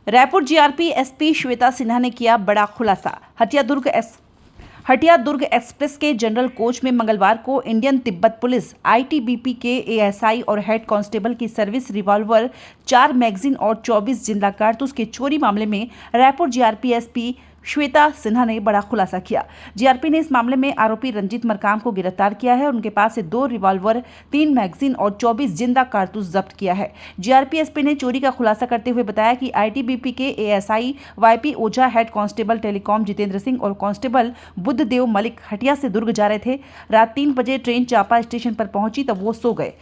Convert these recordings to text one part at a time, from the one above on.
Raipur GRP SP Shweta Sinha ने किया बड़ा खुलासा। हटिया दुर्ग एक्सप्रेस के जनरल कोच में मंगलवार को इंडियन तिब्बत पुलिस आईटीबीपी के एएसआई और हेड कांस्टेबल की सर्विस रिवॉल्वर, 4 मैगजीन और 24 जिंदा कारतूस के चोरी मामले में रायपुर जीआरपी एसपी श्वेता सिन्हा ने बड़ा खुलासा किया। जीआरपी ने इस मामले में आरोपी रंजीत मरकाम को गिरफ्तार किया है और उनके पास से 2 रिवॉल्वर, 3 मैगजीन और 24 जिंदा कारतूस जब्त किया है। जीआरपी एसपी ने चोरी का खुलासा करते हुए बताया कि आईटीबीपी के ASI Y P Ojha, head constable telecom Jitendra Singh और कांस्टेबल बुद्धदेव मलिक हटिया से दुर्ग जा रहे थे। रात 3 बजे ट्रेन चापा स्टेशन पर पहुंची तब वो सो गए।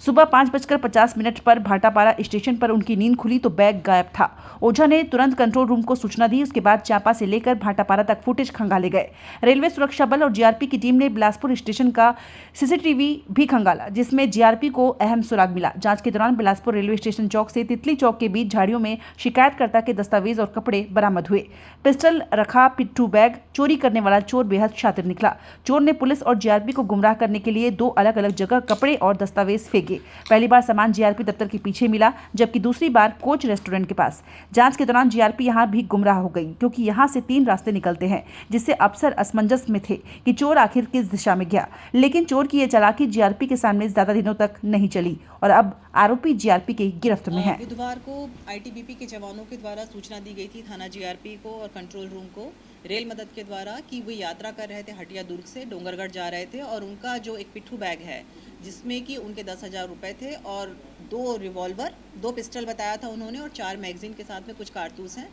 सुबह 5:50 पर भाटापारा स्टेशन पर उनकी नींद खुली तो बैग गायब था। ओझा ने तुरंत कंट्रोल रूम को सूचना दी। उसके बाद चापा से लेकर भाटापारा तक फुटेज खंगाले गए। रेलवे सुरक्षा बल और जीआरपी की टीम ने बिलासपुर स्टेशन का सीसीटीवी भी खंगाला, जिसमें जीआरपी को अहम सुराग मिला। जांच के दौरान बिलासपुर रेलवे स्टेशन चौक से तितली चौक के बीच झाड़ियों में शिकायतकर्ता के दस्तावेज और कपड़े बरामद हुए। पिस्टल रखा पिट्ठू बैग। चोरी करने वाला चोर बेहद शातिर निकला। चोर ने पुलिस और जीआरपी को गुमराह करने के लिए 2 अलग-अलग जगह कपड़े और दस्तावेज फेंके। पहली बार सामान जीआरपी दफ्तर के पीछे मिला, जबकि दूसरी बार कोच रेस्टोरेंट के पास। जांच के दौरान जीआरपी यहां भी गुमराह हो गई, क्योंकि यहां से 3 रास्ते निकलते हैं, जिससे अफसर असमंजस में थे कि चोर आखिर किस दिशा में गया। लेकिन चोर की यह चालाकी जीआरपी के सामने ज्यादा दिनों तक नहीं चली और अब आरोपी जीआरपी की गिरफ्त में है। बुधवार को आईटीबीपी के जवानों के द्वारा सूचना दी गई थी थाना जीआरपी को और कंट्रोल रूम को रेल मदद के द्वारा कि वो यात्रा कर रहे थे हटिया दुर्ग से डोंगरगढ़ जा रहे थे और उनका जो एक पिट्ठू बैग है जिसमें कि उनके 10,000 रुपये थे और 2 रिवॉल्वर, 2 पिस्टल बताया था उन्होंने और 4 मैगजीन के साथ में कुछ कारतूस हैं।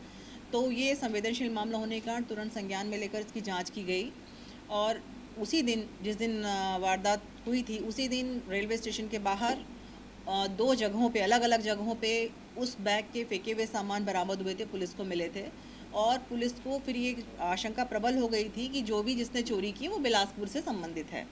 तो ये संवेदनशील मामला होने के कारण तुरंत संज्ञान में लेकर इसकी जांच की गई और उसी दिन जिस दिन वारदात हुई थी उसी दिन रेलवे स्टेशन के बाहर 2 जगहों पे, अलग अलग जगहों पे उस बैग के फेंके हुए सामान बरामद हुए थे, पुलिस को मिले थे और पुलिस को फिर ये आशंका प्रबल हो गई थी कि जो भी जिसने चोरी की वो बिलासपुर से संबंधित है।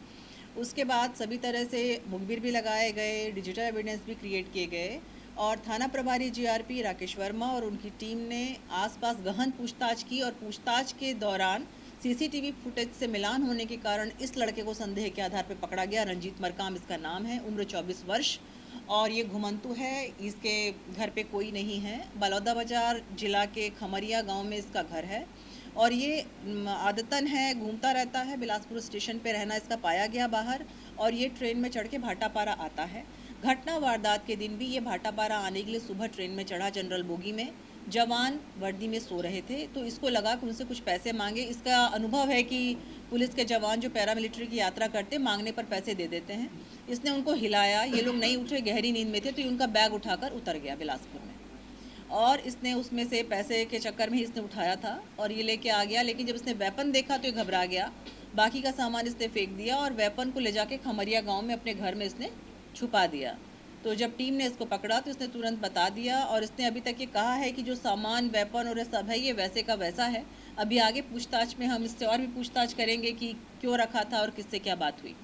उसके बाद सभी तरह से मुखबिर भी लगाए गए, डिजिटल एविडेंस भी क्रिएट किए गए और थाना प्रभारी जीआरपी राकेश वर्मा और उनकी टीम ने आसपास गहन पूछताछ की और पूछताछ के दौरान सीसीटीवी फुटेज से मिलान होने के कारण इस लड़के को संदेह के आधार पर पकड़ा गया। रंजीत मरकाम इसका नाम है, उम्र 24 वर्ष और ये घुमंतु है। इसके घर पे कोई नहीं है। बलौदा बाजार जिला के खमरिया गांव में इसका घर है और ये आदतन है, घूमता रहता है। बिलासपुर स्टेशन पे रहना इसका पाया गया बाहर और ये ट्रेन में चढ़ के भाटापारा आता है। घटना वारदात के दिन भी ये भाटापारा आने के लिए सुबह ट्रेन में चढ़ा जनरल बोगी में। जवान वर्दी में सो रहे थे तो इसको लगा कि उनसे कुछ पैसे मांगे। इसका अनुभव है कि पुलिस के जवान जो पैरामिलिट्री की यात्रा करते मांगने पर पैसे दे देते हैं। इसने उनको हिलाया, ये लोग नहीं उठे, गहरी नींद में थे, तो उनका बैग उठाकर उतर गया बिलासपुर में और इसने उसमें से पैसे के चक्कर में ही इसने उठाया था और ये लेके आ गया। लेकिन जब इसने वेपन देखा तो ये घबरा गया। बाकी का सामान इसने फेंक दिया और वेपन को ले जाके खमरिया गांव में अपने घर में इसने छुपा दिया। तो जब टीम ने इसको पकड़ा तो इसने तुरंत बता दिया और इसने अभी तक ये कहा है कि जो सामान, वेपन और ये सब है ये वैसे का वैसा है। अभी आगे पूछताछ में हम इससे और भी पूछताछ करेंगे कि क्यों रखा था और किससे क्या बात हुई।